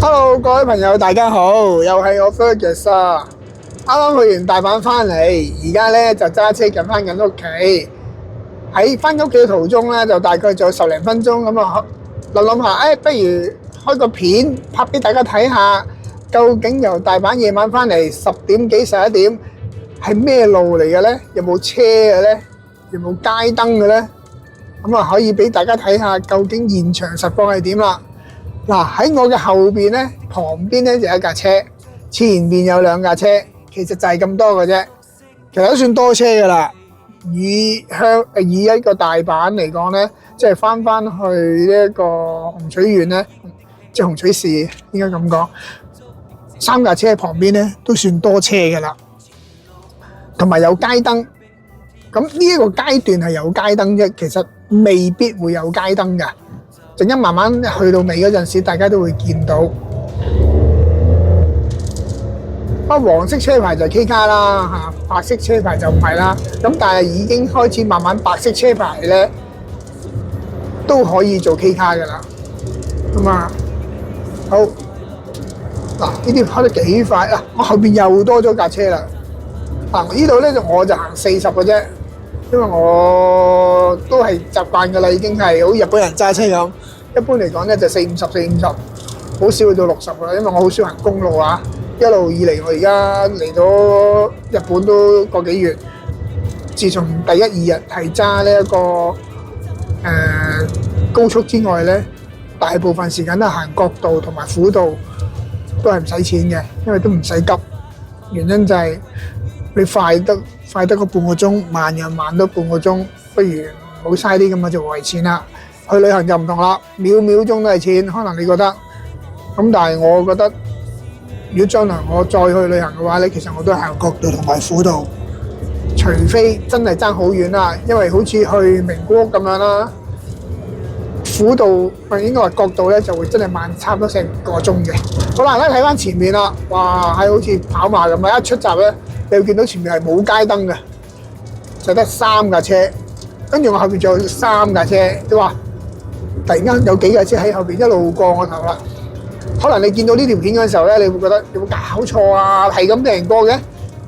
Hello，各位朋友，大家好，又係我 Fergus 啊！啱啱去完大阪翻嚟，而家咧就揸車近翻緊屋企。喺翻屋企嘅途中咧，就大概仲有10零分鐘咁啊，諗下，不如開個片拍俾大家睇下，究竟由大阪夜晚翻嚟10點幾11點係咩路嚟嘅咧？有冇車嘅咧？有冇街燈嘅咧？咁啊，可以俾大家睇下究竟現場實況係點啦。嗱，喺我嘅後邊咧，旁邊咧就有一架車，前面有2架車，其實就係咁多嘅啫。其實都算多車噶啦。以一個大阪嚟講咧，即係翻去呢一個洪取縣咧，即係洪取市應該咁講，3架車喺旁邊咧都算多車噶啦，同埋有街燈。咁呢一個階段係有街燈啫，其實未必會有街燈噶。陣間慢慢去到尾嗰陣時，大家都會見到。黃色車牌就係 K 卡啦，白色車牌就唔係啦。咁但係已經開始慢慢白色車牌咧都可以做 K 卡噶啦。咁啊，好嗱，呢啲開得幾快啊！我後邊又多咗架車啦。呢度咧我就行40嘅啫，因為我都係習慣噶啦，已經係好似日本人揸車咁。一般嚟講咧就40，好少去到60噶啦，因為我好少行公路啊。一路以嚟，我而家嚟到日本都個幾月。自從第1、2日係揸呢一個高速之外咧，大部分時間都係行國道同埋輔道，都係唔使錢嘅，因為都唔使急。原因就係你快得個半個鐘，慢又慢多半個鐘，不如唔好嘥啲咁嘅就為錢啦。去旅行就唔同啦，秒秒鐘都係錢，可能你覺得咁，但係我覺得，如果將來我再去旅行嘅話咧，其實我都係行國道同埋輔道，除非真係爭好遠啦，因為好似去名古屋咁樣啦，輔道應該話國道咧就會真係慢差唔多成個鐘嘅。好啦，睇翻前面啦，哇，係好似跑馬咁啊！一出閘咧，你會見到前面係冇街燈嘅，就得3架車，跟住我後邊仲有3架車，你話突然間有幾架車喺後邊一路過我頭啦。可能你見到呢條片嘅時候咧，你會覺得有冇搞錯啊？係咁俾人過嘅，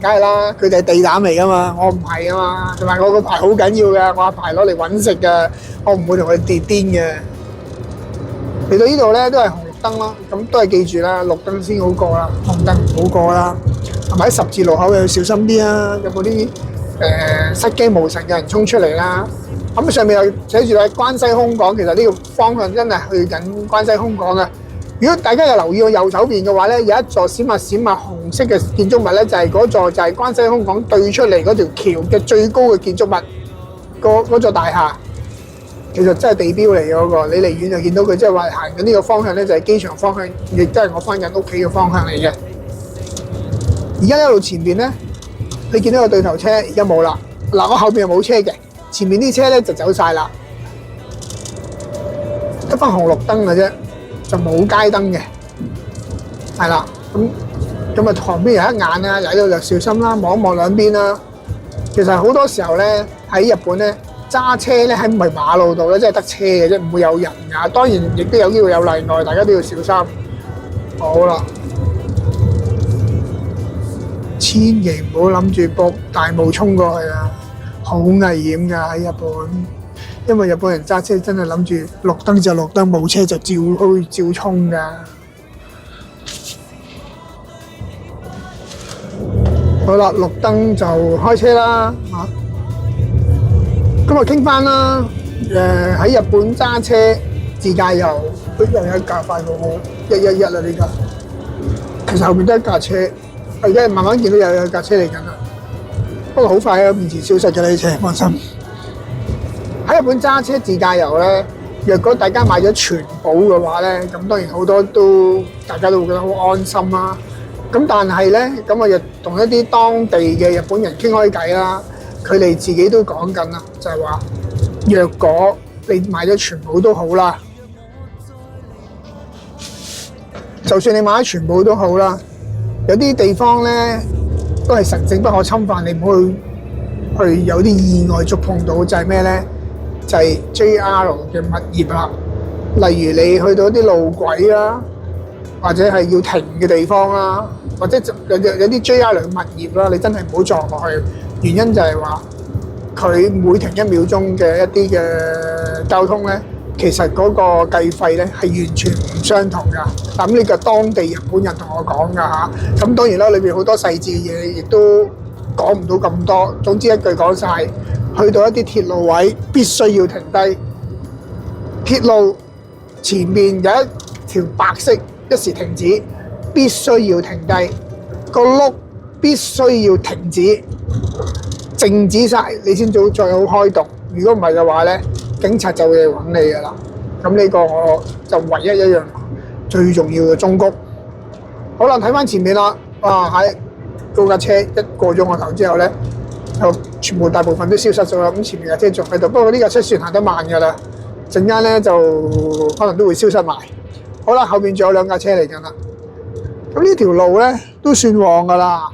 梗係啦，佢哋係地膽嚟噶嘛，我唔係啊嘛。同埋我個牌好緊要嘅，我牌攞嚟揾食嘅，我唔會同佢哋癲嘅。嚟到呢度咧都係紅綠燈咯，咁都係記住啦，綠燈先好過啦，紅燈唔好過啦。同埋喺十字路口要小心啲啊，有冇啲失驚無神嘅人衝出嚟啦？咁上面又寫住喺關西空港，其實呢個方向真係去緊關西空港嘅。如果大家有留意我右手邊嘅話咧，有一座閃密紅色嘅建築物咧，就係嗰座就係關西空港對出嚟嗰條橋嘅最高嘅建築物，嗰座大廈，其實真係地標嚟嘅嗰個。你離遠就見到佢，即係話行緊呢個方向咧，就係機場方向，亦都係我翻緊屋企嘅方向嚟嘅。而家一路前邊咧，你見到個對頭車，而家冇啦。嗱，我後邊又冇車嘅，前面啲車咧就走晒啦，得翻紅綠燈嘅啫。就冇街燈嘅，係啦，咁啊旁邊有一眼啊，嚟到就小心啦，望一望兩邊啦。其實好多時候咧喺日本咧揸車咧喺唔係馬路度咧，即係得車嘅啫，唔會有人㗎。當然亦都有機會有例外，大家都要小心。好啦，千祈唔好諗住搏大霧衝過去啊，好危險㗎喺日本。因為日本人揸車真係諗住綠燈就綠燈，冇車就照衝㗎。好啦，綠燈就開車啦嚇。咁啊傾翻啦，喺日本揸車自駕遊，又有一架快過我111啦呢架。其實後面都一架車，我而家慢慢見到有架車嚟緊啦。不過好快喺面前消失嘅呢啲車，放心。喺日本揸車自駕遊咧，若果大家買咗全保嘅話咧，咁當然好多大家都會覺得好安心啦。咁但係咧，咁我又同一啲當地嘅日本人傾開偈啦，佢哋自己都講緊啦，就係話，若果你買咗全保都好啦，就算你買咗全保都好啦，有啲地方咧都係神聖不可侵犯，你唔好去有啲意外觸碰到，就係咩咧？就係 JR 嘅物業啦，例如你去到啲路軌啦，或者係要停嘅地方啦，或者有啲 JR 嘅物業啦，你真係唔好撞落去。原因就係話佢每停1秒鐘嘅一啲嘅交通咧，其實嗰個計費咧係完全唔相同㗎。咁呢個當地日本人同我講㗎嚇。咁當然啦，裏邊好多細節嘢亦都講唔到咁多。總之一句講晒，去到一啲鐵路位必須要停低。鐵路前面有一條白色，一時停止，必須要停低，個轆必須要停止，靜止晒，你先再好開動。如果唔係嘅話咧，警察就會嚟揾你噶啦。咁呢個我就唯一一樣最重要嘅忠告。好啦，睇翻前面啦，哇喺嗰架車一過咗我頭之後咧，就全部大部分都消失咗啦。咁前面架車仲喺度，不過呢架車算行得慢噶啦，陣間咧就可能都會消失埋。好啦，後邊仲有2架車嚟緊啦。咁呢條路咧都算旺噶啦。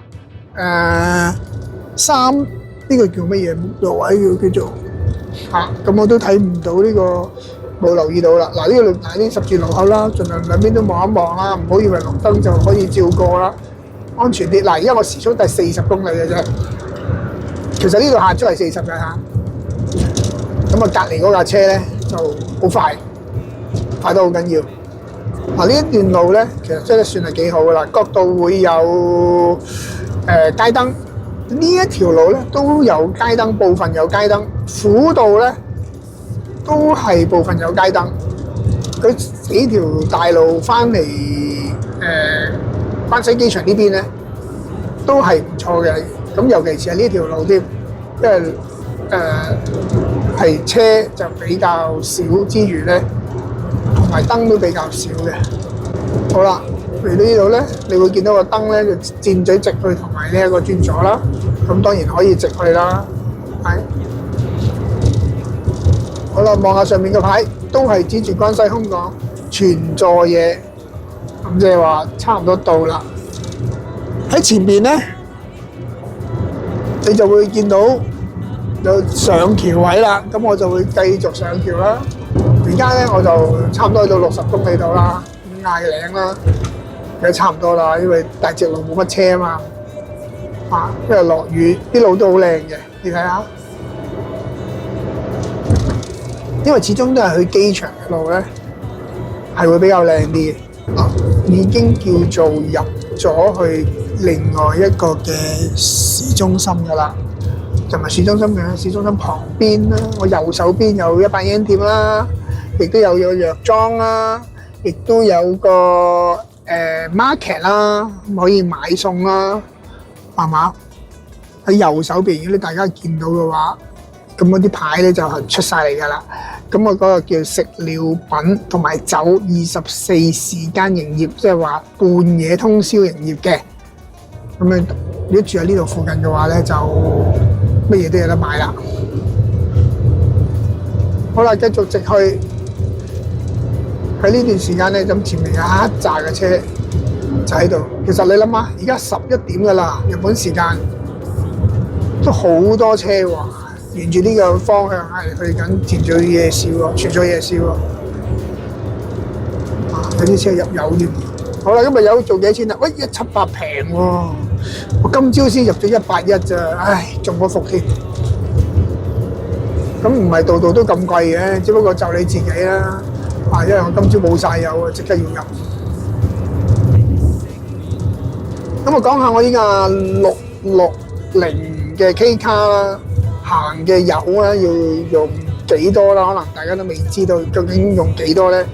呢個叫乜嘢路位叫做嚇？咁我都睇唔到呢個，冇留意到啦。嗱，呢啲十字路口啦，盡量兩邊都望一望啦，唔好以為綠燈就可以照過啦，安全啲。嗱，而家我時速都係40公里嘅啫。其實呢度限速係40嘅嚇。咁啊，隔離嗰架車咧就好快，快得好緊要。嗱，呢一段路咧，其實真係算係幾好噶啦，角度會有街燈。呢一條路咧都有街燈，部分有街燈，輔道咧都係部分有街燈。佢幾條大路翻嚟關西機場呢邊咧都係唔錯嘅。咁尤其是係呢條路添，因為係車就比較少之餘咧，同埋燈都比較少嘅。好啦。嚟到呢度咧，你會見到個燈咧就箭嘴直去同埋呢一個轉左啦。咁當然可以直去啦。係。好啦，望下上面個牌，都係指住關西空港全座嘢。咁即係話差唔多到啦。喺前面咧，你就會見到有上橋位啦。咁我就會繼續上橋啦。而家咧我就差唔多去到60公里度啦，嗌嶺啦。而家差唔多啦，因為大直路冇乜車啊嘛，因為落雨，啲路都好靚嘅，你睇下。因為始終都係去機場嘅路咧，係會比較靚啲嘅。已經叫做入咗去另外一個嘅市中心㗎啦，就唔係市中心嘅，市中心旁邊啦。我右手邊有100円店啦，亦都有個藥妝啦，亦都有個market 啦，可以買餸啦，係嘛？喺右手邊，如果大家見到嘅話，咁嗰啲牌咧就係出晒嚟㗎啦。咁我嗰個叫食料品同埋酒24時間營業，即係話半夜通宵營業嘅。咁樣如果住喺呢度附近嘅話咧，就乜嘢都有得買啦。好啦，繼續直去。喺呢段時間咧，咁前面有一紮嘅車就喺度。其實你諗下，而家11點㗎啦，日本時間都好多車喎。沿住呢個方向係去緊前嘴夜市喎，全嘴夜市喎。有啲車入油添。好啦，今日油做幾多錢啊？喂，170平喎。我今朝先入咗180咋，唉，中咗伏添。咁唔係度度都咁貴嘅，只不過就你自己啦。因為我今朝冇晒油啊，即刻要入。咁我講下我依家660嘅 K 卡啦，行嘅油啦，要用幾多啦？可能大家都未知道究竟用幾多咧。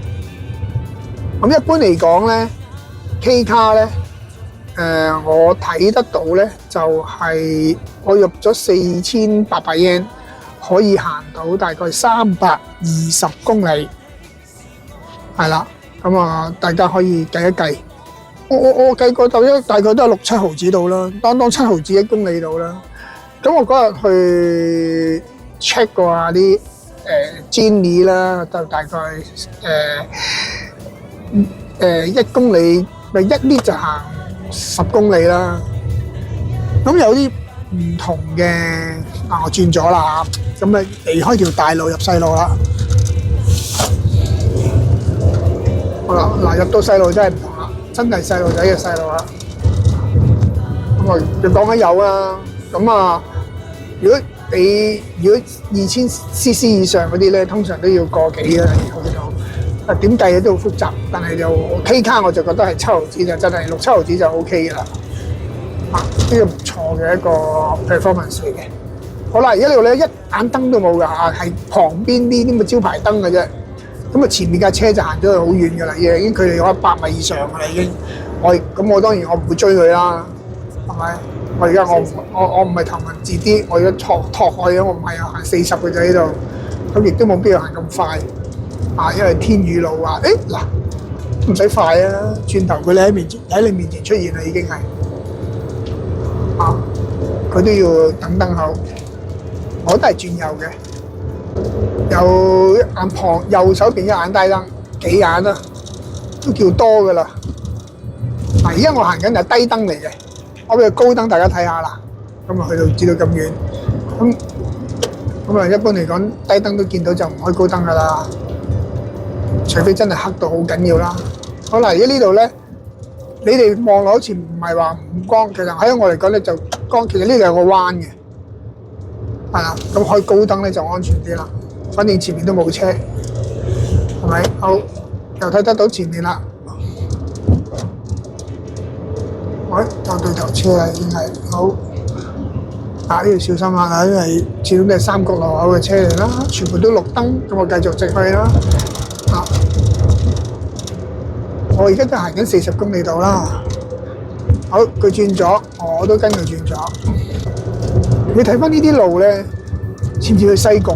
咁一般嚟講咧 ，K 卡咧，我睇得到咧，就係我入咗4800円，可以行到大概320公里。係啦，咁啊，大家可以計一計。我計過大概都係6-7毫子度啦，當7毫子1公里度啦。咁我嗰日去 check 過下啲Jenny 啦，就大概1公里咪1litre就行10公里啦。咁有啲唔同嘅，我轉咗啦，咁咪離開條大路入細路啦。好啦，嗱入到細路真係唔同啦。真係細路仔嘅細路啊！咁啊，你講緊有啊，咁啊，如果2000cc 以上嗰啲咧，通常都要個幾嘅去到。啊，點計都好複雜，但係就 K 卡我就覺得係7毫子就真係6、7毫子就 OK 嘅啦。啊，呢個唔錯嘅一個 performance 嚟嘅。好啦，而家呢度咧一盞燈都冇㗎嚇，係旁邊啲咁嘅招牌燈嘅啫。咁啊，前面架車就行咗去好遠㗎啦，已經距離有100米以上㗎啦已經。我當然我唔會追佢啦，係咪？我而家我唔係頭文字 D， 我而家托開咗，我唔係行40嘅啫呢度，咁亦都冇必要行咁快。啊，因為天雨路啊，嗱，唔使快啊，轉頭佢喺你面前出現啦，已經係啊，佢都要等燈口，我都係轉右嘅，有眼旁右手邊一眼低燈，幾眼啦，都叫多噶啦。嗱，而家我行緊係低燈嚟嘅，我俾個高燈大家睇下啦，咁啊去到至到咁遠，咁啊一般嚟講低燈都見到就唔開高燈噶啦。除非真係黑到好緊要啦。好啦，而家呢度咧，你哋望落好似唔係話唔光，其實喺我嚟講咧就光。其實呢度有個彎嘅，係啦。咁開高燈咧就安全啲啦。反正前面都冇車，係咪？好，又睇得到前面啦。喂，有對頭車啦，已經係好。啊，呢度小心啦，因為始終都係三角路口嘅車嚟啦，全部都綠燈，咁我繼續直去啦。我而家都行緊40公里度啦。好，佢轉咗，我都跟佢轉咗。你睇翻呢啲路咧，似唔似去西貢？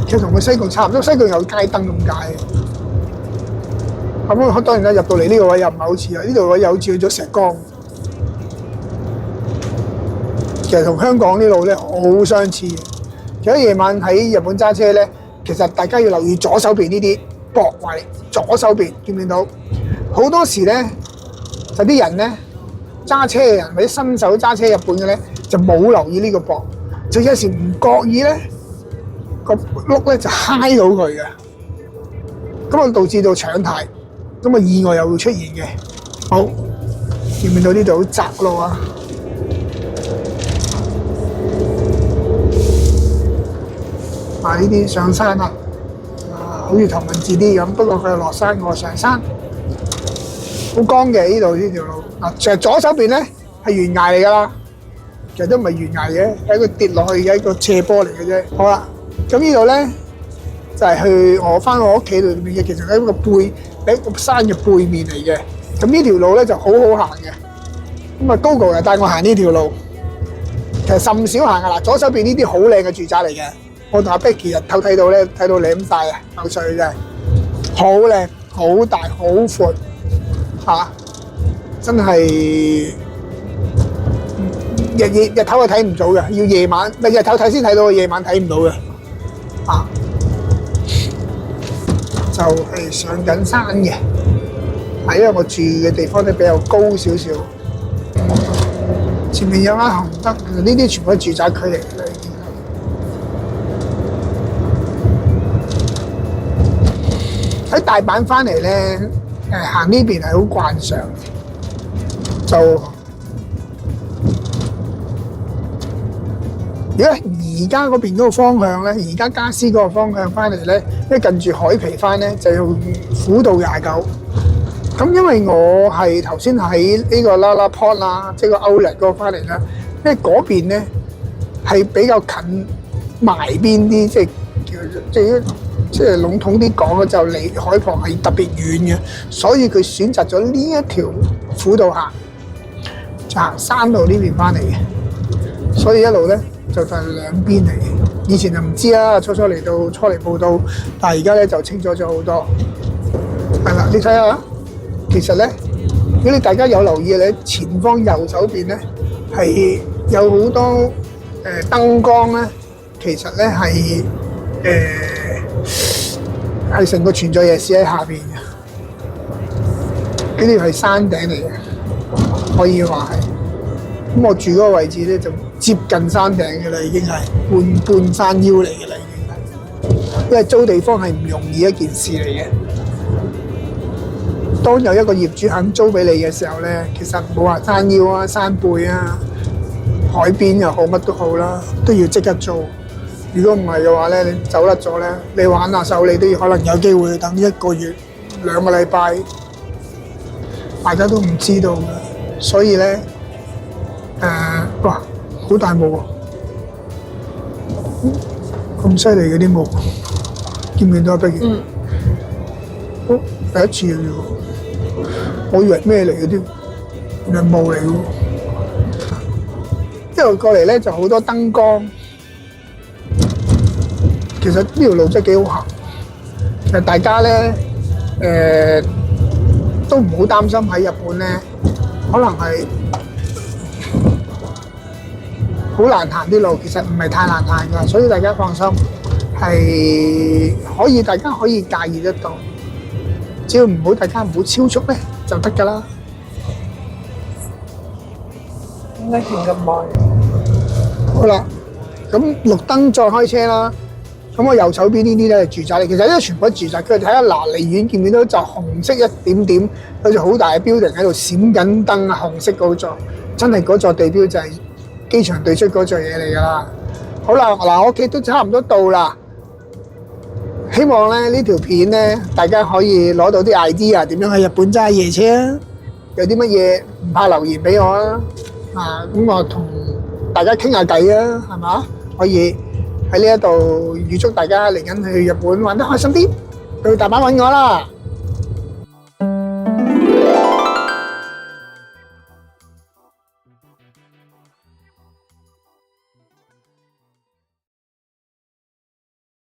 其實同佢西貢差唔多，西貢有街燈咁解。咁當然啦，入到嚟呢個位又唔係好似啊，呢度位又好似去咗石崗。其實同香港啲路咧好相似嘅。其實夜晚喺日本揸車咧，其實大家要留意左手邊呢啲駁位，左手邊見唔見到？好多時咧，就啲人咧揸車嘅人或者新手揸車日本嘅咧，就冇留意呢個駁，就有時唔覺意咧個轆咧就揩到佢嘅，咁啊導致到搶軚，咁啊意外又會出現嘅。好，見唔見到呢度好窄路啊？啊！呢啲上山啦，好似頭文字 D 咁，不過佢係落山，我上山，好光嘅呢度呢條路。嗱，其實左手邊咧係懸崖嚟㗎啦，其實都唔係懸崖嘅，係一個跌落去嘅一個斜坡嚟嘅啫。好啦，咁呢度咧就係去翻我屋企裏面嘅，其實係一個山嘅背面嚟嘅。咁呢條路咧就好好行嘅。咁啊 Gogo 又帶我行呢條路，其實甚少行㗎啦。左手邊呢啲好靚嘅住宅嚟嘅。我同阿 Becky 日頭睇到咧，睇到舐曬啊！口水真係好靚、好大、好闊嚇，真係日頭係睇唔到嘅，要夜晚日頭睇先睇到，夜晚睇唔到嘅啊！就係上緊山嘅，係因為我住嘅地方咧比較高少少，前面有間紅燈，其實呢啲全部係住宅區嚟嘅。喺大阪翻嚟咧，行呢邊係好慣常，就如果而家嗰邊嗰個方向咧，而家加斯嗰個方向翻嚟咧，因為近住海皮翻咧，就要虎道29。咁因為我係頭先喺呢個LaLaport啦，即係個 Outlet 嗰個翻嚟啦，因為嗰邊咧係比較近埋邊啲，即係籠統啲講嘅，就離海旁係特別遠嘅，所以佢選擇咗呢一條虎道行，就行山路呢邊翻嚟嘅，所以一路咧就係兩邊嚟嘅。以前就唔知啦，初嚟報到，但係而家咧就清楚咗好多。係啦，你睇下，其實咧，如果你大家有留意咧，前方右手邊咧係有好多燈光咧，其實咧係成個存在夜市喺下邊嘅，呢條係山頂嚟嘅，可以話係。咁我住嗰個位置咧就接近山頂嘅啦，已經係半山腰嚟嘅啦，已經係。因為租地方係唔容易一件事嚟嘅。當有一個業主肯租俾你嘅時候咧，其實冇話山腰啊、山背啊、海邊又好，乜都好啦，都要即刻做。如果唔係嘅話咧，你走甩咗咧，你玩下手你都要可能有機會等1個月、2個禮拜，大家都唔知道嘅。所以咧，哇，好大霧喎！咁犀利嘅啲霧，見唔見到啊？不如，第一次嘅啫喎，我以為咩嚟嘅添，原來霧嚟嘅喎。一路過嚟咧就好多燈光，其實呢條路真係幾好行。其實大家咧都唔好擔心喺日本咧，可能係好難行啲路，其實唔係太難行㗎，所以大家放心，係可以大家可以駕馭得到，只要大家唔好超速咧就得㗎啦。點解停咁耐？好啦，咁綠燈再開車啦。咁我右手邊呢啲咧係住宅嚟，其實呢個全部都住宅。佢睇下嗱，離遠見唔見到就紅色一點點，有隻好大嘅 building 喺度閃緊燈啊，紅色嗰座，真係嗰座地標就係機場對出嗰座嘢嚟㗎啦。好啦，嗱，我屋企都差唔多到啦。希望咧呢條片咧，大家可以攞到啲 idea 點樣去日本揸夜車啊！有啲乜嘢唔怕留言俾我啊！咁我同大家傾下偈啊，係嘛？可以喺呢一度預祝大家嚟緊去日本玩得開心啲，去大阪揾我啦！